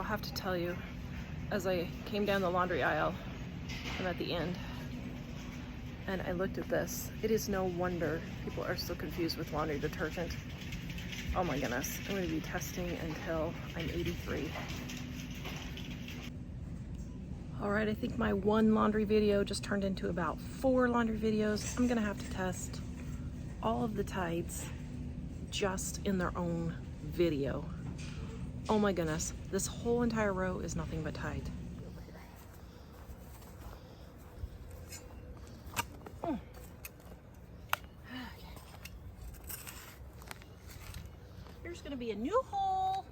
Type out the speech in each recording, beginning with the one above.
have to tell you, as I came down the laundry aisle, I'm at the end, and I looked at this. It is no wonder people are so confused with laundry detergent. Oh my goodness, I'm gonna be testing until I'm 83. All right, I think my one laundry video just turned into about 4 laundry videos. I'm gonna have to test all of the Tides just in their own video. Oh my goodness, this whole entire row is nothing but Tide. There's gonna be a new hole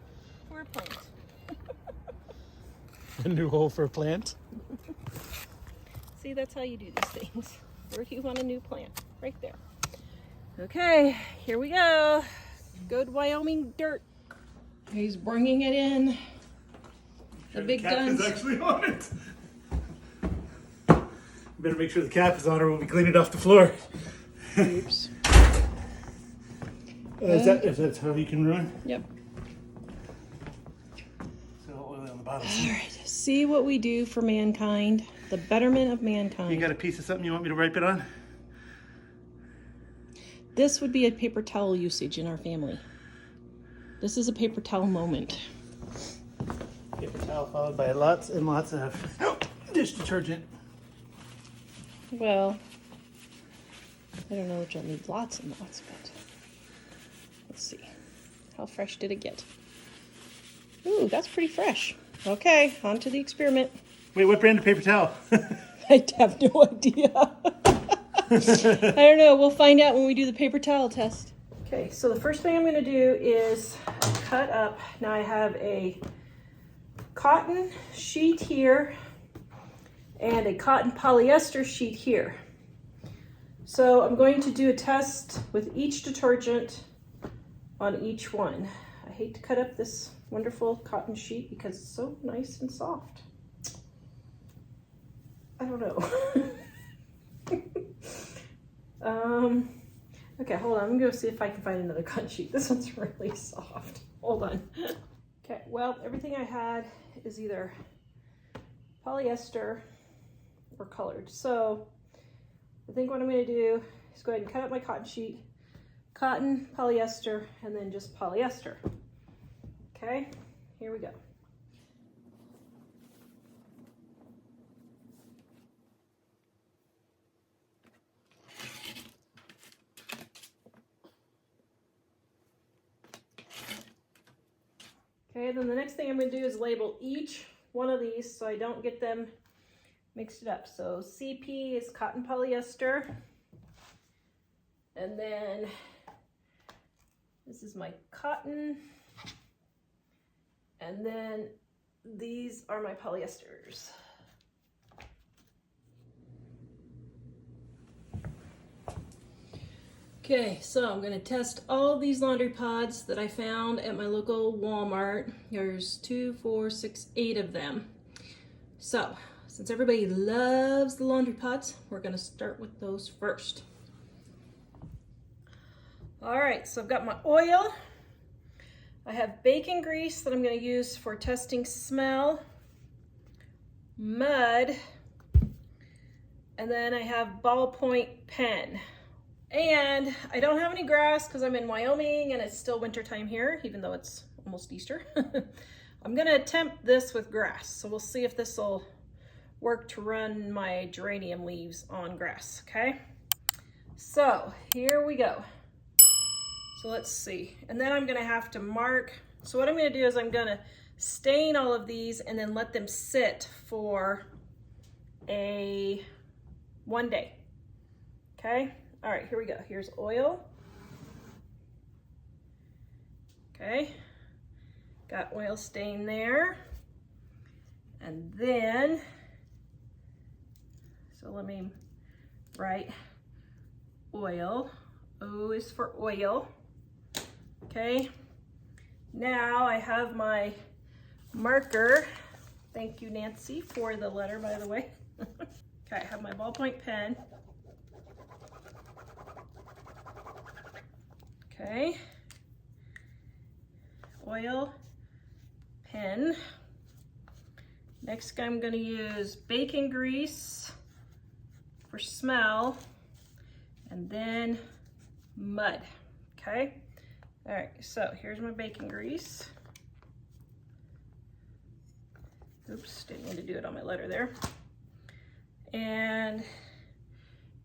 for a plant. A new hole for a plant? See, that's how you do these things. Where do you want a new plant? Right there. Okay, here we go. Good Wyoming dirt. He's bringing it in. The big guns. The cap is actually on it. Better make sure the cap is on or we'll be cleaning it off the floor. Oops. Is that how you can ruin? Yep. So oil on the bottom. All right. See what we do for mankind. The betterment of mankind. You got a piece of something you want me to wipe it on? This would be a paper towel usage in our family. This is a paper towel moment. Paper towel followed by lots and lots of dish detergent. Well, I don't know if you'll need lots and lots, but let's see. How fresh did it get? Ooh, that's pretty fresh. Okay, on to the experiment. Wait, what brand of paper towel? I have no idea. I don't know. We'll find out when we do the paper towel test. Okay, so the first thing I'm going to do is cut up. Now I have a cotton sheet here and a cotton polyester sheet here. So I'm going to do a test with each detergent on each one. I hate to cut up this wonderful cotton sheet because it's so nice and soft. I don't know. Okay, hold on. I'm gonna go see if I can find another cotton sheet. This one's really soft. Hold on. Okay, well, everything I had is either polyester or colored. So I think what I'm gonna do is go ahead and cut up my cotton sheet, cotton, polyester, and then just polyester. Okay, here we go. Okay, then the next thing I'm going to do is label each one of these so I don't get them mixed it up. So CP is cotton polyester. And then this is my cotton. And then these are my polyesters. Okay, so I'm gonna test all of these laundry pods that I found at my local Walmart. There's 2, 4, 6, 8 of them. So, since everybody loves the laundry pods, we're gonna start with those first. All right, so I've got my oil. I have bacon grease that I'm gonna use for testing smell, mud, and then I have ballpoint pen. And I don't have any grass because I'm in Wyoming and it's still wintertime here, even though it's almost Easter. I'm gonna attempt this with grass. So we'll see if this will work to run my geranium leaves on grass, okay? So here we go. So let's see. And then I'm gonna have to mark. So what I'm gonna do is I'm gonna stain all of these and then let them sit for 1 day, okay? All right, here we go. Here's oil. Okay, got oil stain there. And then, so let me write oil. O is for oil. Okay, now I have my marker. Thank you, Nancy, for the letter, by the way. Okay, I have my ballpoint pen. Okay, oil, pen, Next, I'm gonna use bacon grease for smell, and then mud, okay? All right, so here's my bacon grease. Oops, didn't mean to do it on my letter there. And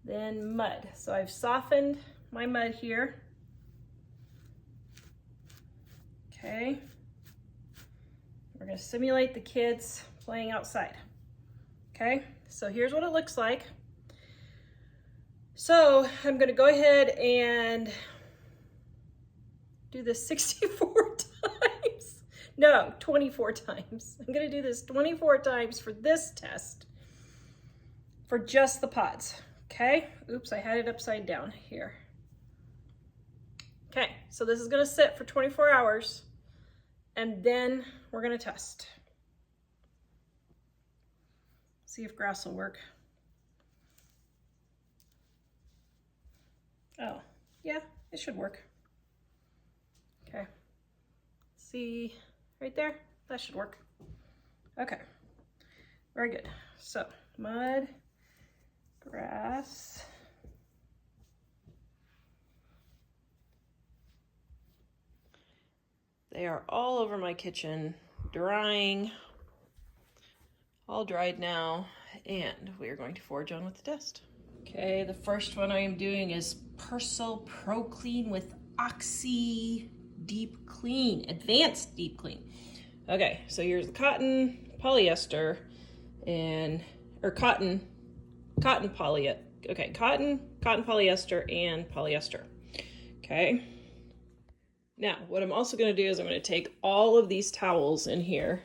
then mud. So I've softened my mud here. Okay. We're gonna simulate the kids playing outside. Okay, so here's what it looks like. So I'm gonna go ahead and do this 64 times. No, 24 times. I'm gonna do this 24 times for this test for just the pods, okay? Oops, I had it upside down here. Okay, so this is gonna sit for 24 hours and then we're gonna test. See if grass will work. Oh, yeah, it should work. Okay, see right there? That should work. Okay, very good. So mud, grass, they are all over my kitchen, drying, all dried now, and we are going to forge on with the test. Okay, the first one I am doing is Persil ProClean with Oxi Deep Clean, Advanced Deep Clean. Okay, so here's the cotton, polyester, and, or cotton polyester. Okay, cotton, polyester, and polyester. Okay. Now, what I'm also gonna do is I'm gonna take all of these towels in here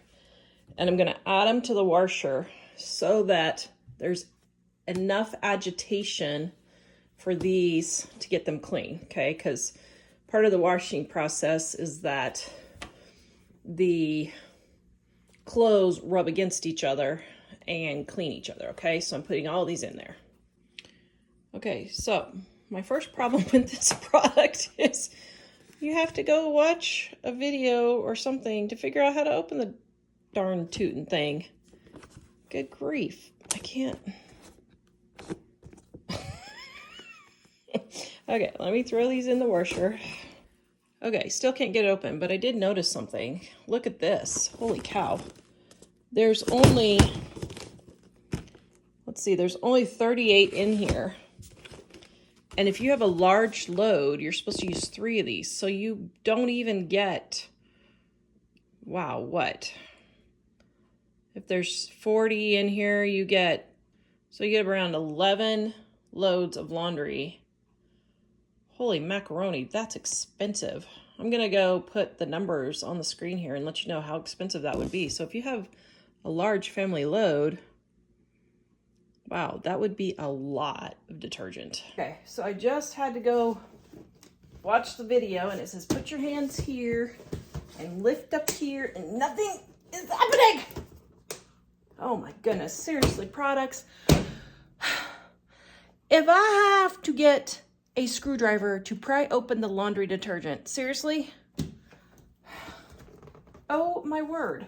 and I'm gonna add them to the washer so that there's enough agitation for these to get them clean, okay? Because part of the washing process is that the clothes rub against each other and clean each other, okay? So I'm putting all these in there. Okay, so my first problem with this product is you have to go watch a video or something to figure out how to open the darn tootin' thing. Good grief, I can't. Okay, let me throw these in the washer. Okay, still can't get it open, but I did notice something. Look at this, holy cow. There's only, let's see, there's only 38 in here. And if you have a large load, you're supposed to use 3 of these. So you don't even get, wow, what? If there's 40 in here, you get around 11 loads of laundry. Holy macaroni, that's expensive. I'm gonna go put the numbers on the screen here and let you know how expensive that would be. So if you have a large family load, wow, that would be a lot of detergent. Okay, so I just had to go watch the video and it says put your hands here and lift up here and nothing is happening. Oh my goodness, seriously, products. If I have to get a screwdriver to pry open the laundry detergent, seriously? Oh my word.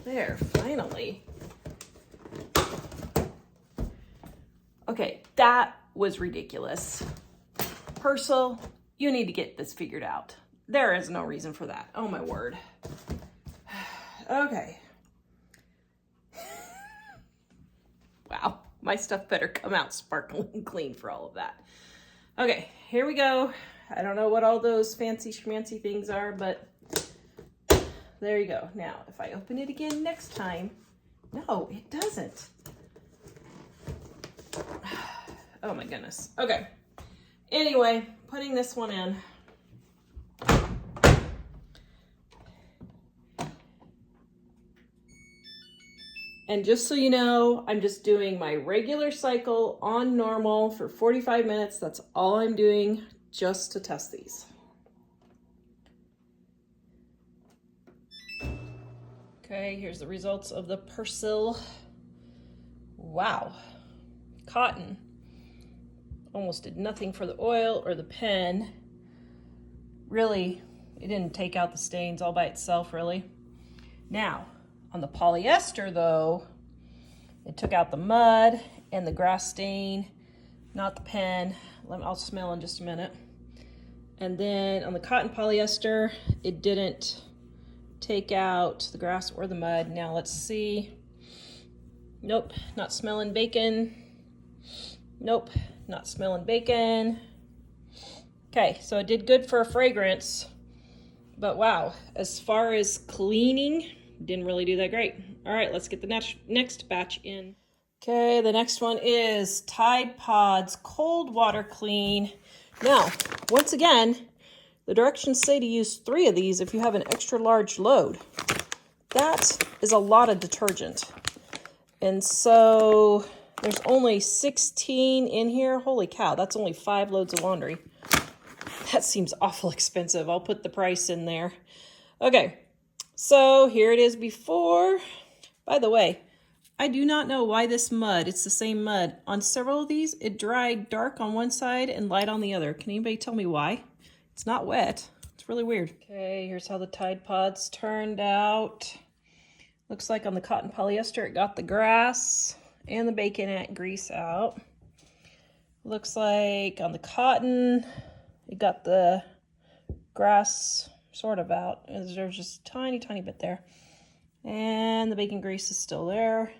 There, finally. Okay, that was ridiculous. Persil, you need to get this figured out. There is no reason for that. Oh my word. Okay. Wow, my stuff better come out sparkling clean for all of that. Okay, here we go. I don't know what all those fancy schmancy things are, but there you go. Now, if I open it again next time, no, it doesn't. Oh my goodness. Okay. Anyway, putting this one in. And just so you know, I'm just doing my regular cycle on normal for 45 minutes. That's all I'm doing just to test these. Okay, here's the results of the Persil. Wow. cotton almost did nothing for the oil or the pen. Really, it didn't take out the stains all by itself, really. Now, on the polyester though, it took out the mud and the grass stain, not the pen. I'll smell in just a minute. And then on the cotton polyester, it didn't take out the grass or the mud. Now let's see. Nope, not smelling bacon. Nope, not smelling bacon. Okay, so it did good for a fragrance, but wow, as far as cleaning, didn't really do that great. All right, let's get the next batch in. Okay, the next one is Tide Pods Cold Water Clean. Now, once again, the directions say to use 3 of these if you have an extra large load. That is a lot of detergent. And so there's only 16 in here. Holy cow, that's only 5 loads of laundry. That seems awful expensive. I'll put the price in there. Okay, so here it is before. By the way, I do not know why this mud, it's the same mud. On several of these, it dried dark on one side and light on the other. Can anybody tell me why? It's not wet. It's really weird. Okay, here's how the Tide Pods turned out. Looks like on the cotton polyester, it got the grass and the bacon grease out. Looks like on the cotton, it got the grass sort of out. There's just a tiny, tiny bit there. And the bacon grease is still there.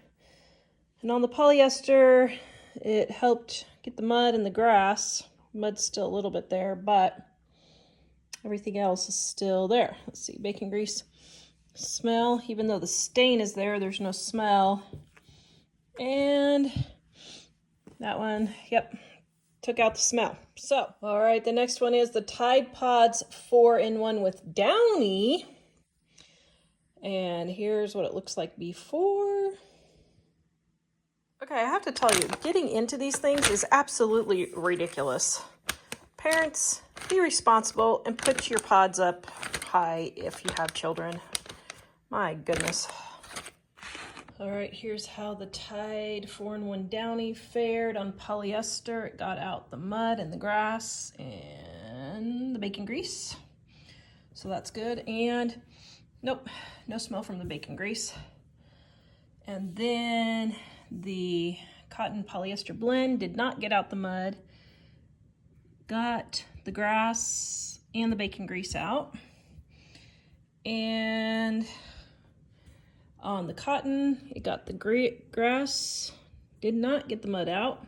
And on the polyester, it helped get the mud and the grass. Mud's still a little bit there, but everything else is still there. Let's see, bacon grease smell. Even though the stain is there, there's no smell. And that one, yep, took out the smell. So, all right, the next one is the Tide Pods 4-in-1 with Downy. And here's what it looks like before. Okay, I have to tell you, getting into these things is absolutely ridiculous. Parents, be responsible and put your pods up high if you have children. My goodness. All right, here's how the Tide 4-in-1 Downy fared on polyester. It got out the mud and the grass and the bacon grease. So that's good. And nope, no smell from the bacon grease. And then the cotton polyester blend did not get out the mud. Got the grass and the bacon grease out. And on the cotton, it got the grass, did not get the mud out,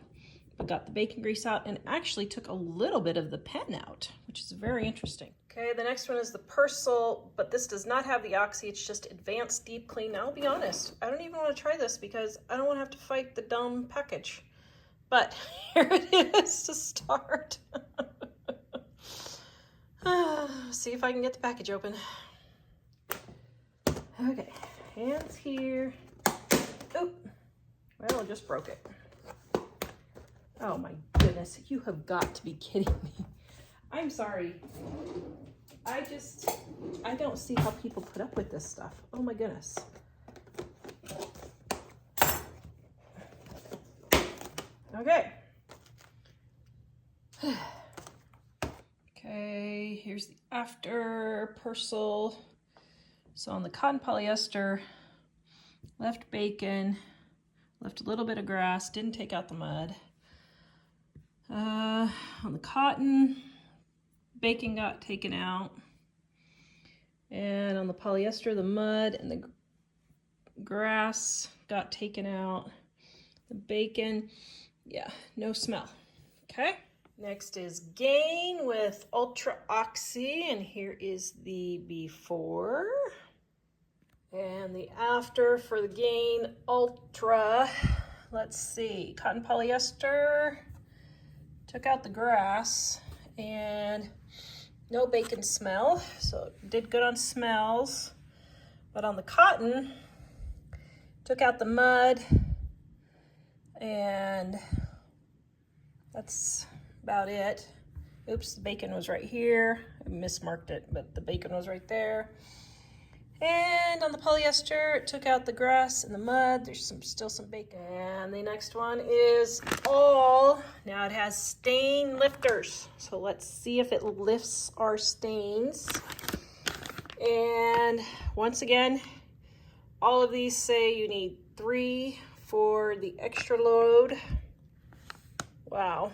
but got the bacon grease out and actually took a little bit of the pen out, which is very interesting. Okay, the next one is the Persil, but this does not have the Oxi, it's just advanced deep clean. Now, I'll be honest, I don't even want to try this because I don't want to have to fight the dumb package. But here it is to start. See if I can get the package open. Okay, hands here. Oh, well, I just broke it. Oh my goodness, you have got to be kidding me. I'm sorry. I don't see how people put up with this stuff. Oh my goodness. Okay. Okay, here's the after Persil. So on the cotton polyester, left bacon, left a little bit of grass, didn't take out the mud. On the cotton, bacon got taken out. And on the polyester, the mud and the grass got taken out. The bacon, yeah, no smell. Okay. Next is Gain with Ultra Oxi, and here is the before. And the after for the Gain Ultra. Let's see, cotton polyester, took out the grass, and no bacon smell, so it did good on smells. But on the cotton, took out the mud, and that's about it. Oops, the bacon was right here. I mismarked it, but the bacon was right there. And on the polyester, it took out the grass and the mud. There's still some bacon. And the next one is all. Now it has stain lifters. So let's see if it lifts our stains. And once again, all of these say you need 3 for the extra load. Wow.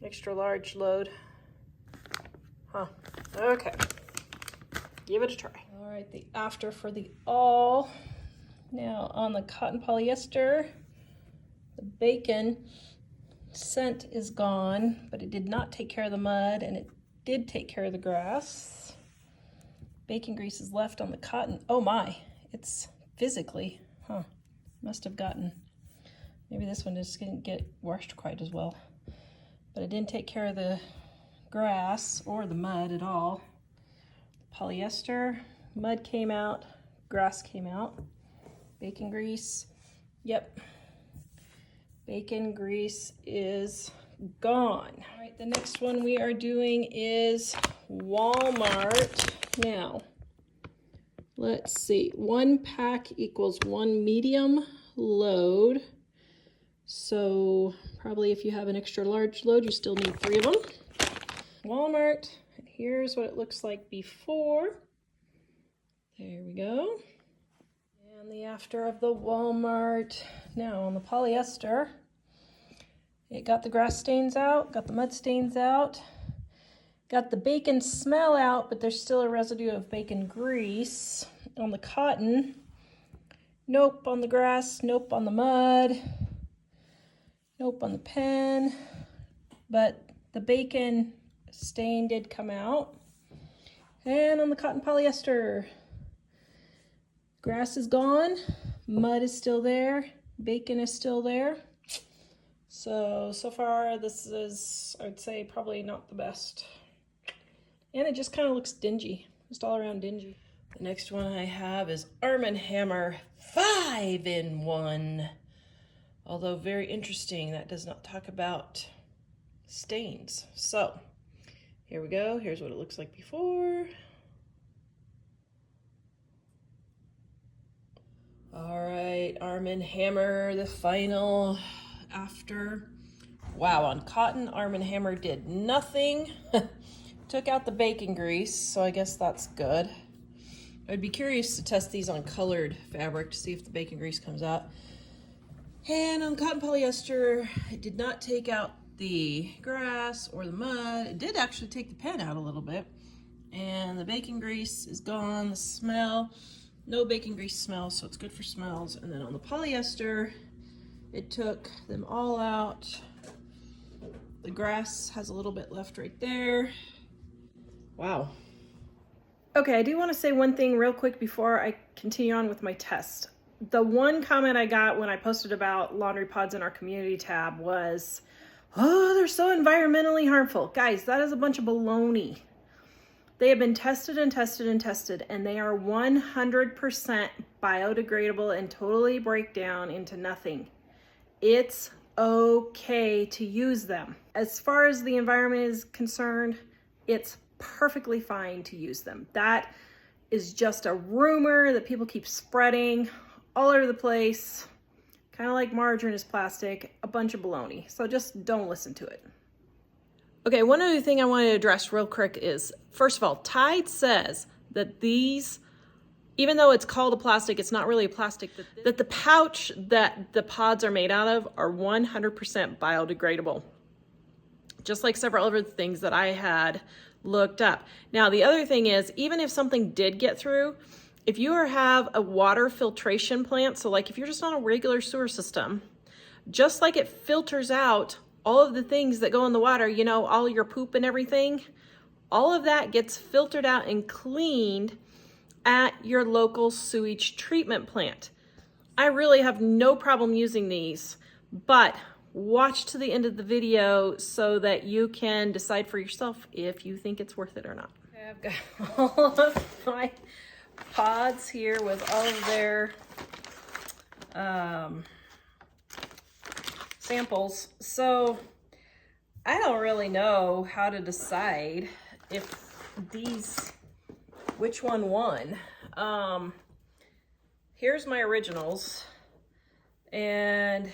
Extra large load. Huh. Okay. Give it a try. All right, the after for the all. Now on the cotton polyester, the bacon scent is gone, but it did not take care of the mud, and it did take care of the grass. Bacon grease is left on the cotton. Oh my, it's physically, must have gotten, maybe this one just didn't get washed quite as well, but it didn't take care of the grass or the mud at all. Polyester, mud came out, grass came out. Bacon grease, yep. Bacon grease is gone. All right, the next one we are doing is Walmart. Now, let's see, 1 pack equals 1 medium load. So probably if you have an extra large load, you still need 3 of them. Walmart. Here's what it looks like before. There we go. And the after of the Walmart. Now on the polyester, it got the grass stains out, got the mud stains out, got the bacon smell out, but there's still a residue of bacon grease. On the cotton, nope on the grass, nope on the mud, nope on the pen, but the bacon stain did come out. And on the cotton polyester, grass is gone, mud is still there, bacon is still there. So far this is, I would say, probably not the best. And it just kind of looks dingy, just all around dingy. The next one I have is Arm & Hammer 5-in-1. Although very interesting, that does not talk about stains. So here we go. Here's what it looks like before. All right, Arm & Hammer, the final after. Wow, on cotton, Arm & Hammer did nothing. Took out the bacon grease, so I guess that's good. I'd be curious to test these on colored fabric to see if the bacon grease comes out. And on cotton polyester, it did not take out the grass or the mud. It did actually take the pen out a little bit. And the bacon grease is gone. The smell, no bacon grease smell, so it's good for smells. And then on the polyester, it took them all out. The grass has a little bit left right there. Wow. Okay, I do want to say one thing real quick before I continue on with my test. The one comment I got when I posted about laundry pods in our community tab was, oh, they're so environmentally harmful. Guys, that is a bunch of baloney. They have been tested and tested and tested, and they are 100% biodegradable and totally break down into nothing. It's okay to use them. As far as the environment is concerned, it's perfectly fine to use them. That is just a rumor that people keep spreading all over the place, kind of like margarine is plastic, a bunch of baloney. So just don't listen to it. Okay, one other thing I wanted to address real quick is, first of all, Tide says that these, even though it's called a plastic, it's not really a plastic, that the pouch that the pods are made out of are 100% biodegradable. Just like several other things that I had looked up. Now, the other thing is, even if something did get through, if you have a water filtration plant, so like if you're just on a regular sewer system, just like it filters out all of the things that go in the water, you know, all your poop and everything, all of that gets filtered out and cleaned at your local sewage treatment plant. I really have no problem using these, but watch to the end of the video so that you can decide for yourself if you think it's worth it or not. Okay, I've got all of my pods here with all of their samples. So I don't really know how to decide if these which one won. Here's my originals. And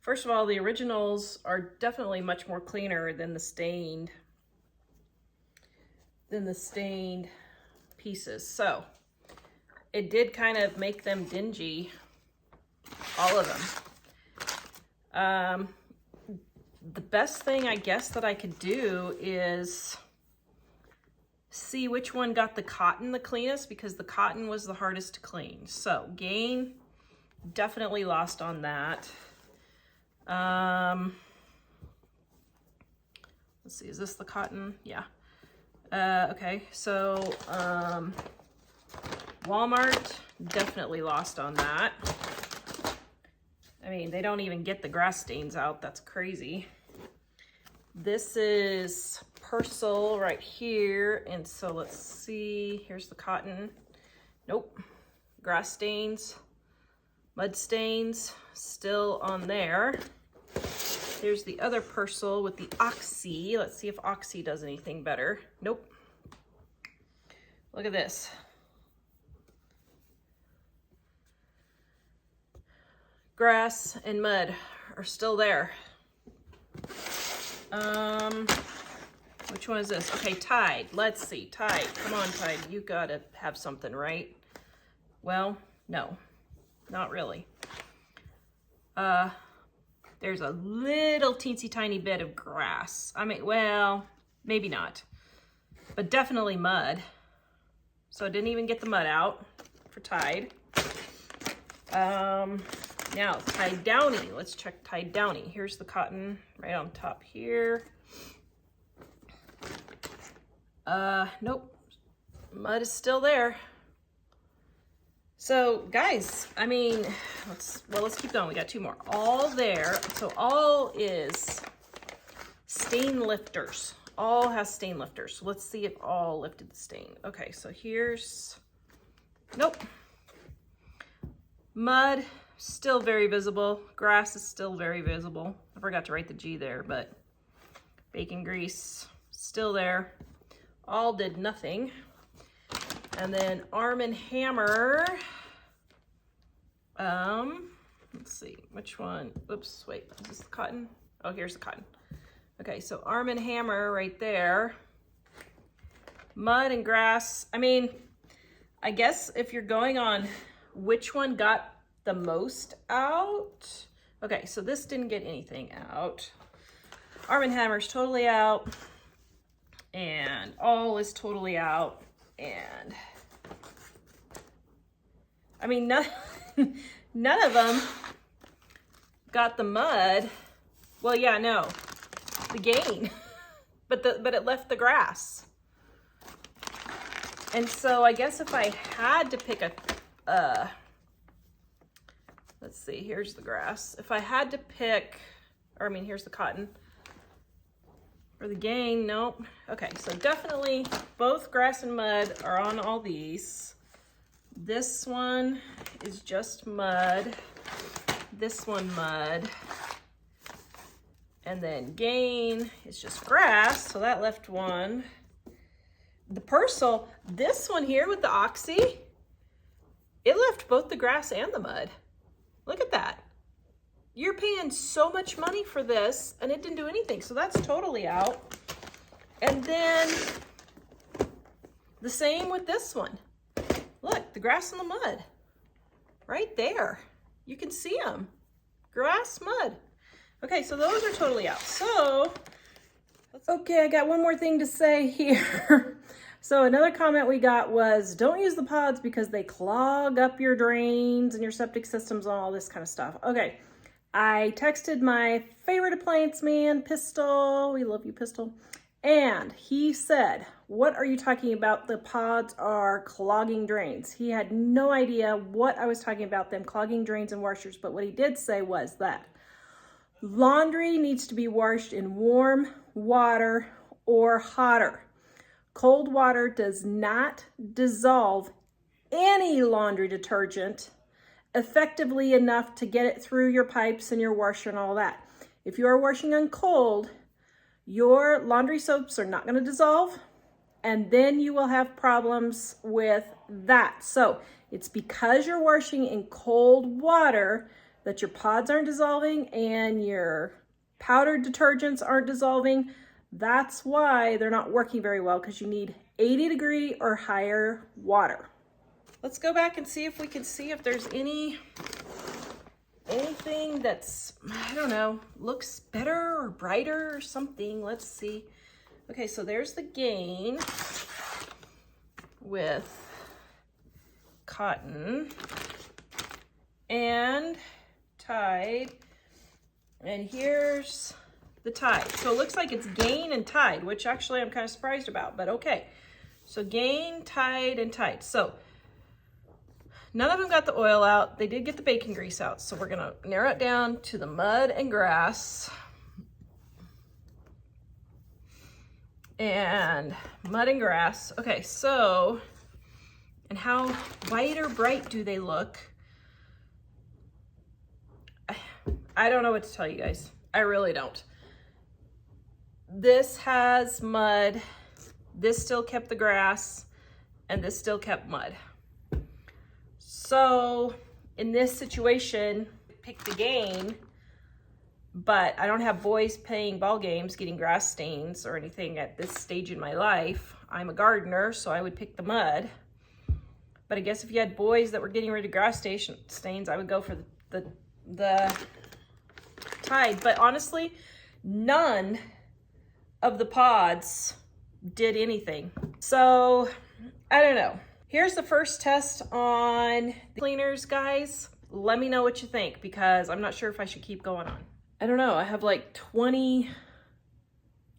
first of all, the originals are definitely much more cleaner than the stained pieces. So it did kind of make them dingy, all of them. The best thing I guess that I could do is see which one got the cotton the cleanest, because the cotton was the hardest to clean. So Gain definitely lost on that. Let's see, is this the cotton? Yeah. Okay, so Walmart definitely lost on that. I mean, they don't even get the grass stains out. That's crazy. This is Persil right here. And so let's see, here's the cotton. Nope, grass stains, mud stains, still on there. There's the other Persil with the Oxi. Let's see if Oxi does anything better. Nope. Look at this. Grass and mud are still there. Which one is this? Okay, Tide. Let's see. Tide. Come on, Tide. You gotta have something, right? Well, no. Not really. There's a little teensy tiny bit of grass. I mean, well, maybe not. But definitely mud. So I didn't even get the mud out for Tide. Now, Tide Downy. Let's check Tide Downy. Here's the cotton right on top here. Nope. Mud is still there. So, guys, I mean, let's keep going. We got two more. All there. So, all is stain lifters. All has stain lifters. So let's see if all lifted the stain. Okay, so here's, nope. Mud, still very visible. Grass is still very visible. I forgot to write the G there, but bacon grease, still there. All did nothing. And then Arm & Hammer, let's see, which one? Oops, wait, is this the cotton? Oh, here's the cotton. Okay, so Arm & Hammer right there. Mud and grass. I mean, I guess if you're going on which one got the most out. Okay, so this didn't get anything out. Arm & Hammer's totally out. And all is totally out. And I mean, none of them got the mud. Well, yeah, no, the Gain, but it left the grass. And so I guess if I had to pick a, let's see, here's the grass. If I had to pick, or I mean, here's the cotton. For the Gain, nope. Okay, so definitely both grass and mud are on all these. This one is just mud. This one mud. And then Gain is just grass, so that left one. The Persil, this one here with the Oxi, it left both the grass and the mud. Look at that. You're paying so much money for this and it didn't do anything. So that's totally out. And then the same with this one. Look, the grass and the mud right there. You can see them. Grass, mud. Okay, so those are totally out. So, okay, I got one more thing to say here. So another comment we got was, don't use the pods because they clog up your drains and your septic systems and all this kind of stuff. Okay. I texted my favorite appliance man, Pistol. We love you, Pistol. And he said, what are you talking about? The pods are clogging drains. He had no idea what I was talking about, them clogging drains and washers. But what he did say was that laundry needs to be washed in warm water or hotter. Cold water does not dissolve any laundry detergent effectively enough to get it through your pipes and your washer and all that. If you are washing on cold, your laundry soaps are not going to dissolve and then you will have problems with that. So it's because you're washing in cold water that your pods aren't dissolving and your powdered detergents aren't dissolving. That's why they're not working very well, because you need 80-degree or higher water. Let's go back and see if we can see if there's anything that's, I don't know, looks better or brighter or something. Let's see. Okay, so there's the Gain with cotton and Tide, and here's the Tide. So it looks like it's Gain and Tide, which actually I'm kind of surprised about, but okay. So Gain, Tide, and Tide. So none of them got the oil out. They did get the bacon grease out. So we're gonna narrow it down to the mud and grass. And mud and grass. Okay, so, and how white or bright do they look? I don't know what to tell you guys. I really don't. This has mud, this still kept the grass, and this still kept mud. So in this situation, pick the Gain, but I don't have boys playing ball games, getting grass stains or anything at this stage in my life. I'm a gardener, so I would pick the mud. But I guess if you had boys that were getting rid of grass stains, I would go for the Tide. But honestly, none of the pods did anything. So I don't know. Here's the first test on the cleaners, guys. Let me know what you think, because I'm not sure if I should keep going on. I don't know, I have like 20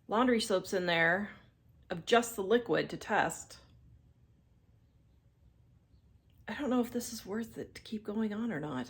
laundry soaps in there of just the liquid to test. I don't know if this is worth it to keep going on or not.